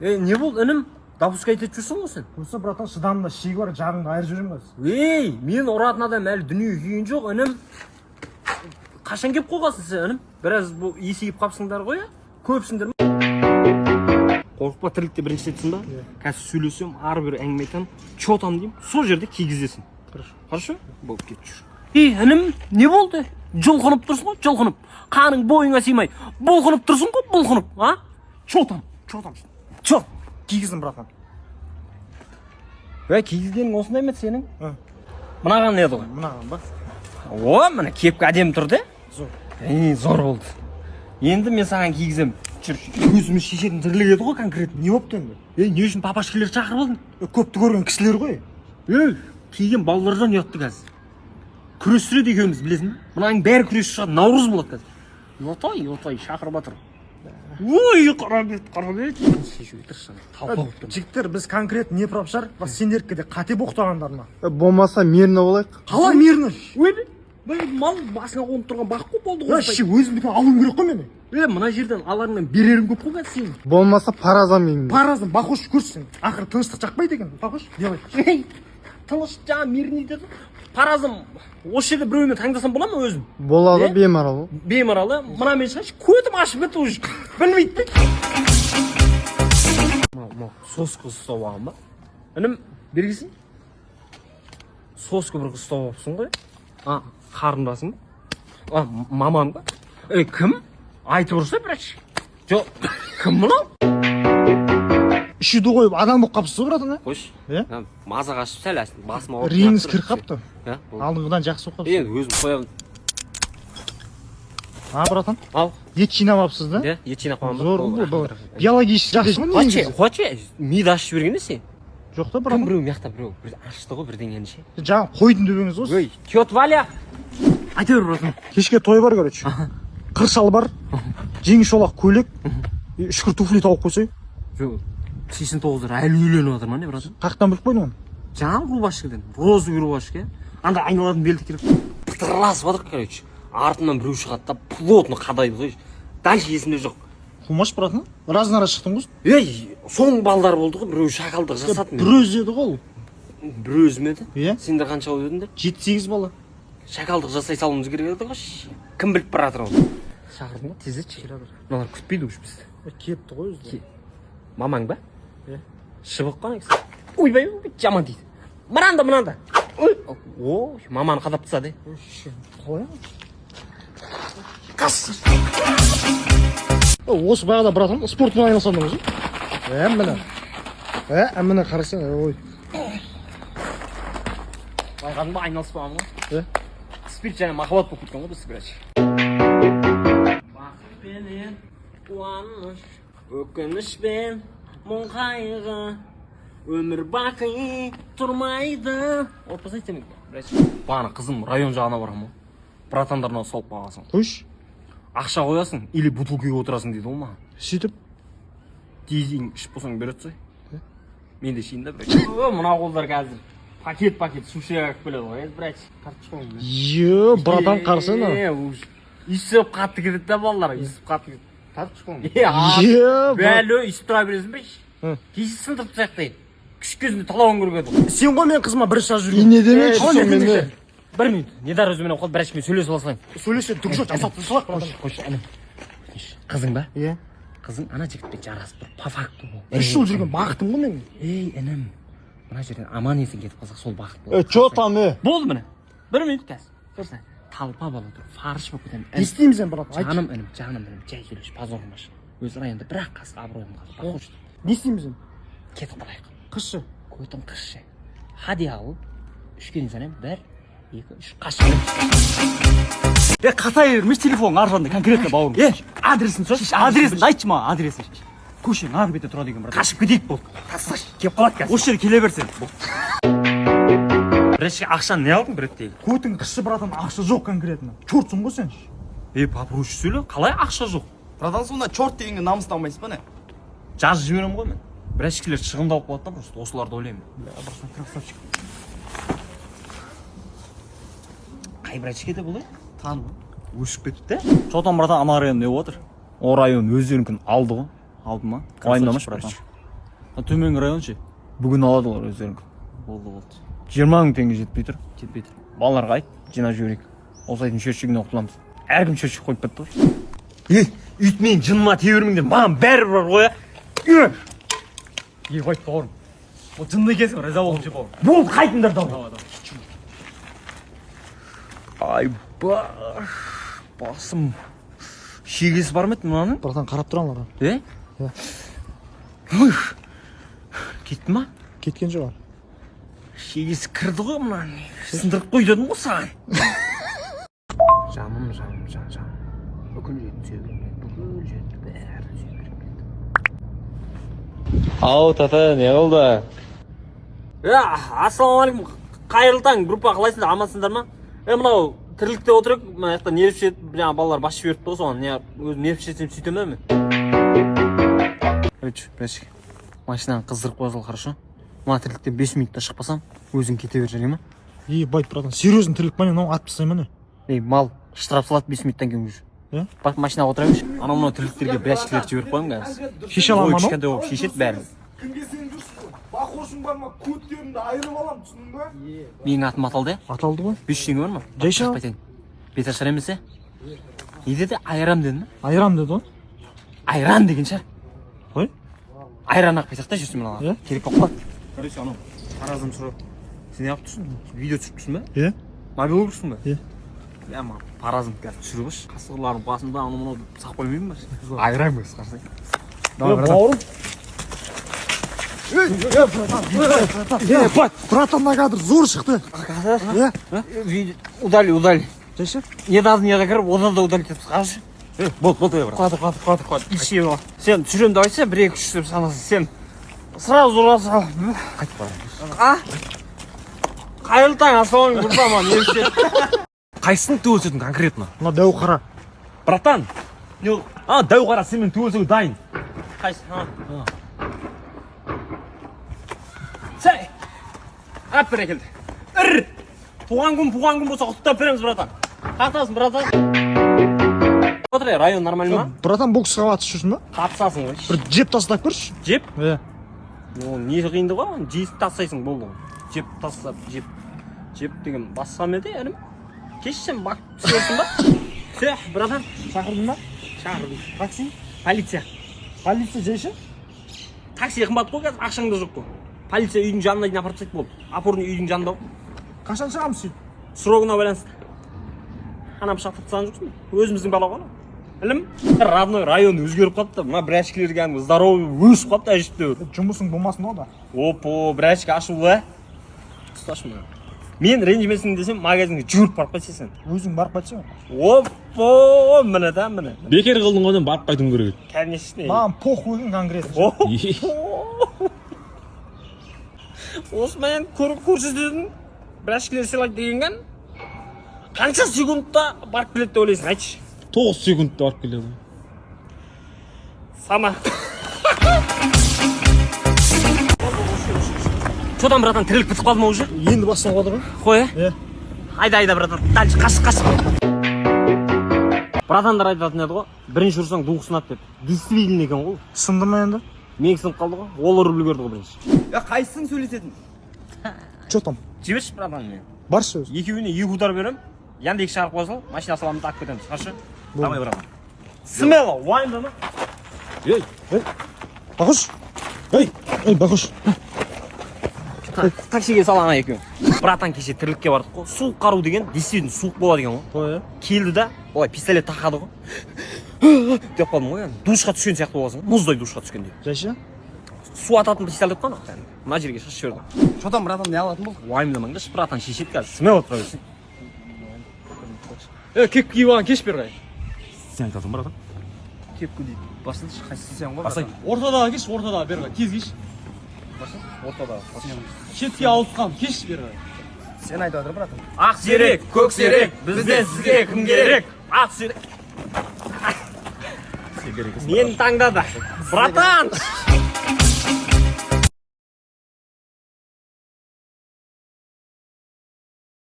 Не болды, інім? Допуск айтып жүрсің ғой сен? Осы братан шыдамында шегі бар, жағыңды айырып жүрем бе? Ей, мен ұратын адам әлі дүние күйген жоқ, інім. Қашан кеп қойғансың сен, інім? Біраз бұл есейіп қапсыңдар ғой, көпсіңдер ме? Қорықпа, тірлікте бірінші етсің ба? Қазір сөйлесем, ары бір әңгіме айтам, чотам деймін, сол жерде кигізесің. Хорошо? Болып кетіп жүр. Ей, інім, не болды? Жұлқынып тұрсың ғой, жұлқынып. Қаның бойыңа сыймай, бұлқынып тұрсың ғой, бұлқынып, а? Чотам. Чот. Кигіздің братан. Кигізгенің осындай ма сенің? Мынаған не еді ғой? Мынаған ба? О, мына кепкі әдемі тұрды. Зор. Зор болды. Енді мен саған кигізем. Өзіміз шешетін тірлік еді ғой конкретно. Не болыпты енді? Не үшін папашкелер шақырып алдың? Көпті көрген кісілер ғой. Киген балалардан ұятты қазір. Күрестереді екеуміз, білесің бе? Мынаның бәрі күрес шығады, наурыз болады қазір. Йотай, шақырып жатыр. Ой, қарабет. Шешуге тырысқан. Талпа болып тұр. Жігіттер, біз конкрет не пропшар? Бас сендерді де қате боқтағандар ма? Болмаса мирно болайық. Қалай мирно? Мал басына қонып тұрған бақ көп болды ғой. Өзімден алуым керек қой мені. Мына жерден аларыңнан берерім көп қой қазір сенің. Болмаса паразам еңді. Паразым, бақош көрсін. Ақыры тыныштық жақпайды екен. Бақош, делай. Тыныш жаңа мирный деді. Паразым, осы жерде біреумен таңдасам бола ма өзім? Болады, беймарал. Беймаралы, мына мен шығайшы, көтім ашып кетті уже. Білмейді. Сосқа ұстау ағым ба? Інім, бергесін? Сосқа бір ұстау апсың ғой? Қарындасың ба? Мамаң ба? Кім? Айтып ұрса бірәш. Жоқ, кім мұнау? Үшуді қойып адам болып қапсыз братан, қойш. Маза қашып сәл әсін басыма ұрып. Реңіз кір қапты. Алдыңғыдан жақсы болып қапсыз. Енді өзім қоямын. Братан? Ал. Ет жинап апсыз да? Ет жинап қоямын. Зор бұл. Биологически жақсы ма негізі? Хоче, миды ашып жібергенде сен? Жоқ та братан. Кім біреу мияқта біреу ашты ғой бірдеңені ше. Жаңа қойдың дөбеңіз ғой. Тет Валя. Айта бер братан. Кешке той бар короче. Қыршал бар. Жеңіл шолақ көйлек. Үшкір туфли тауып қойсай. Жоқ. 89-дар әлі үйленіп жатыр ма не братан? Қақтан біліп қойдың оны? Жаңа рубашкадан, розовый рубашка. Анда айналадың белді керек. Пытырласып жатыр, короче. Артынан біреу шығады да плотно қадайды ғой. Дальше есімде жоқ. Қумаш братан? Разына шықтың ғой? Соң балдар болды ғой, біреу шақалдық жасады. Бір өзі еді ғой. Бір өзім еді? Сендер қанша болып едіңдер? 7-8 бала. Шақалдық жасай салуымыз керек еді ғой. Кім біліп бар жатыр ол? Шақырдың ба? Тездетші. Мыналар күтпейді уж бізді. Кетті ғой өзі. Мамаң ба? Шыбық қана кісі. Ойбай, жаман дейді. Мынанда. Ой, маманы қадап тастады. Қоя. Қас. Осы бағада братан спортпен айналысандыңыз ғой? Міне қарасаң, ой. Байқадың ба айналыспағым ғой? Спирт және махаббат болып кеткен ғой біз бірәш. Бақытпенен қуаныш, өкінішпен мұң қайғы, өмір бақи тұрмайды. Отпасай сен бірәш. Бағана қызым район жағына барам ғой. Братандарына салып бағасың. Қойш. Ақша қоясың или бутылкаға отырасың дейді ол маған. Сөйтіп? Дейін ішіп болсаң береді сой. Мен де ішейін да бірәш. Мына қолдар қазір. Пакет суши әкіп келеді ғой. Бірәш. Тартып братан қарсana. Иісіп қатты кетеді да балалар. Иісіп қатты кетеді. Тартып бәлі иісіп тұра бересің бе? Кейсі сындырып таяқтайды. Күшік кезінде талауын көргеді. Сен ғой мен қызыма бір шаш жүрген. Не демек? Бір минут. Недар өзімен оқылып бірәшкемен сөйлесіп алсаң. Сөйлесіп түк жоқ, жасап тұрсылақ братан. Қойш, әнім. Қызың ба? Қызың ана жігітпен жарасып тұр. По факту бұл. 3 жыл жүрген бақытым ғой мен. Інім. Мына жерден аман есен кетіп қалсақ сол бақыт болады. Чо там, Болды міне. Бір минут қазір. Көрсін. Талпа бала тұр. Фарш болып кетемін. Не істейміз енді брат? Жаным інім, жай сөйлеш, позор қылмашы. Өз районда бірақ қасқа абыройым қалды. Не істейміз енді? Кетіп қалайық. Қызшы. Көтің қызшы. Хади ал. 3-ке дейін санаймын. 1, 2, 3. Қашып. Қатай бермеш телефон аржанда конкретно бауырым. Адресін сөз. Адресін айтшы маған, адресін. Көшең ары бете тұрады екен брат. Қашып кетейік болды. Тасташы. Кеп қалады қазір. Осы жерге келе берсең. Бірінші ақшаны не алдың біреттегі? Көтің қызшы братан, ақша жоқ конкретно. Чортсың ғой сен. Попроще сөйле. Қалай ақша жоқ? Братан сонда чорт дегенге намыста алмайсыз ба не? Жазып жіберемін ғой мен. Бірәшкелер шығындалып қалады да просто осыларды ойлаймын. Красавчик. Қай бірәшкеде бұл? Таным. Өшіп кетті де? Чотан братан ана район не отыр? О район өздерінкін алды ғой. Алды ма? Уайымдамашы братан. Төменгі район ше? Бүгін алады олар өздерің. Болды. 20 000 теңге жетпей тұр. Жетпей тұр. Балаларға айт, жинап жіберейік. Осы айдың счетчигіне құтыламыз. Әркім счетчик қойып кетті ғой. Үйтмен жыныма тебірмеңдер, маған бәрі бар ғой. Қойып бауырым. Ол жынды екенсің, риза болдым ше бауырым. Болды, қайтыңдар да. Ай, басым. Шегесі бар ма еді мынаның? Братан қарап тұрамын ара. Кетті ма? Кеткен жоқ. Шегесі кірді ғой мынаның. Сындырып қой дедім ғой саған. Жаным. Бүкіл жетті бәрі сүйгіріп. Ау, тата, не қылды? Ассалаумағалейкум. Қайырлы таң, группа қалайсыңдар, амансыңдар ма? Мынау тірлікте отырып, мына жақта нерв шетіп, жаңа балалар бас жіберіп тұр ғой, соған өзім нерв шетсем сөйтем бе мен? Бәшік, машинаның қыздырып қойсал, хорошо? Мына тірліктен 5 минутта шықпасам, өзің кете бер, және ма? Байт, братан, серьезно тірлік мане, мынау атып тастаймын. Мал штраф салады 5 минуттан кейін уже. Бak машинаға отыра берші. Анау тірліктерге бәшкілер жіберіп қойым қазір. Шеше аламын анау? Кішкентай болып шешеді бәрін. Кімге сен жүрсің? Бақошың бар ма? Көттерімді айырып алам, түсіндің ба? Менің атым аталды, Аталды ғой. 500 теңге бар ма? Жайша. Шықпай тең. Бет ашар емес, не деді? Айрам деді ма? Айрам деді ғой. Айран деген шығар. Қой? Айран ақ бесақта жүрсің мына. Керек болып қалады. Короче, анау. Таразым сұрап. Сен неғып тұрсың? Видео түсіріп тұрсың ба? Мобил көрсің ба? Ма паразым қазір түсіріп өш. Қасқырлардың басында анау сақ қоймаймын ба? Айран көз қарсай. Бауырым. Братан, на кадр зор шықты. Удали. Жайша? Недавно кіріп, одан да удалить етіп қаршы. Болды, брат. Қуады. Ищи его. Сен түсірем давайса, 1-2-3 деп санасын. Сен сразу ұраса. Қайтып барамыз. Қайырлы таң, ассалаумағалейкум, группама, не істеп? Қайсың төбелесетін конкретно? Мына дәу қара. Братан! Дәу қара, сен мен төбелесуге дайын. Қайсы? Сәй! Ап бір әкелді. Туған күн болса құттықтап береміз, братан. Қатасың, братан. Отырай, район нормально ма? Братан, боксқа қатысып жүрсің ба? Қатысасың ғой. Бір жеп тастап көрші. Жеп? Не қиынды ғой? Жейсіп тастайсың болды ғой. Жеп тастап, жеп деген басқа меді, әрім? Кеш сен бақ түсерсің ба? Сәх, братан. Шақырдың ба? Шақырдым. Такси? Полиция. Полиция жайша? Такси қымбат қой қазір, ақшаң да жоқ қой. Полиция үйдің жанына дейін апарып тастайды болды. Опорный үйдің жанында ғой. Қашан шығамыз сөйтіп? Срогына байланысты. Ана пышақты тастаған жоқсың ба? Өзіміздің бала ғой. Ілім? Родной район өзгеріп қалыпты. Мына бір әшкелер кәдімгі здоровый өсіп қалыпты әжептәуір. Жұмысың болмасын ол да. Опо, бір әшке ашулы. Ұсташы мына. Мен ренжімесің десем, магазинге жүгіріп барып қайтсың. Өзің барып қайтсың. Опо, міне да, міне. Бекер қылдың ғой, барып қайтуым керек. Конечно. Маған похуйың конкретно. Осы мен көрсететін бір әшкелер сыйлайды дегенген қанша секундта барып келеді деп ойлайсың, айтшы. 9 секундта барып келеді. Сама. Çodan братан, тірілік бітіп қалды ма уже? Енді басталып жатыр ғой. Қой, Айда, братан, дальше қашып. Братандар айтатын еді ғой, бірінші ұрсаң дуғы сынады деп. Действительно екен ғой. Сынды ма енді? Менің сынып қалды ғой, ол ұрып үлгерді ғой бірінші. Қайсың сөйлесетін? Че там? Жіберші, братан, мен. Бар сөз. Екеуіне 2 удар берем, Яндекс шығарып қойсал, машина саламызды алып кетеміз, қаршы? Давай, братан. Смело, уайымдама. Бақұш. Бақұш. Таксиге сал ана екеуін. Братан, кеше тірлікке бардық қой. Суық қару деген, действительно суық болады екен ғой. Келді да, олай пистолет тақады ғой. Деп қалдым ғой, душқа түскен сияқты боласың, мұздай душқа түскендей. Жайша? Су ататын пистолет қой, мына жерге шашып жібердім. Çodan братан, не алатын бұл? Уайымдамаңдаршы, братан, шешеді қазір, смело тұра берсін. Кепкі киіп алған, кеш бер қай. Сен айтасың, братан. Кепкі дейді, басылшы, қайсысы сен ғой, Басай. братан. Ортадағы кеш, ортадағы бер қай. Тез кеш. Ортада. Шетке ауысқан, кеш бер қай. Сен айтып жатыр, братан. Ақ серек, көк серек, бізден сізге кім керек? Ақ серек. Мен таңдады. Братан!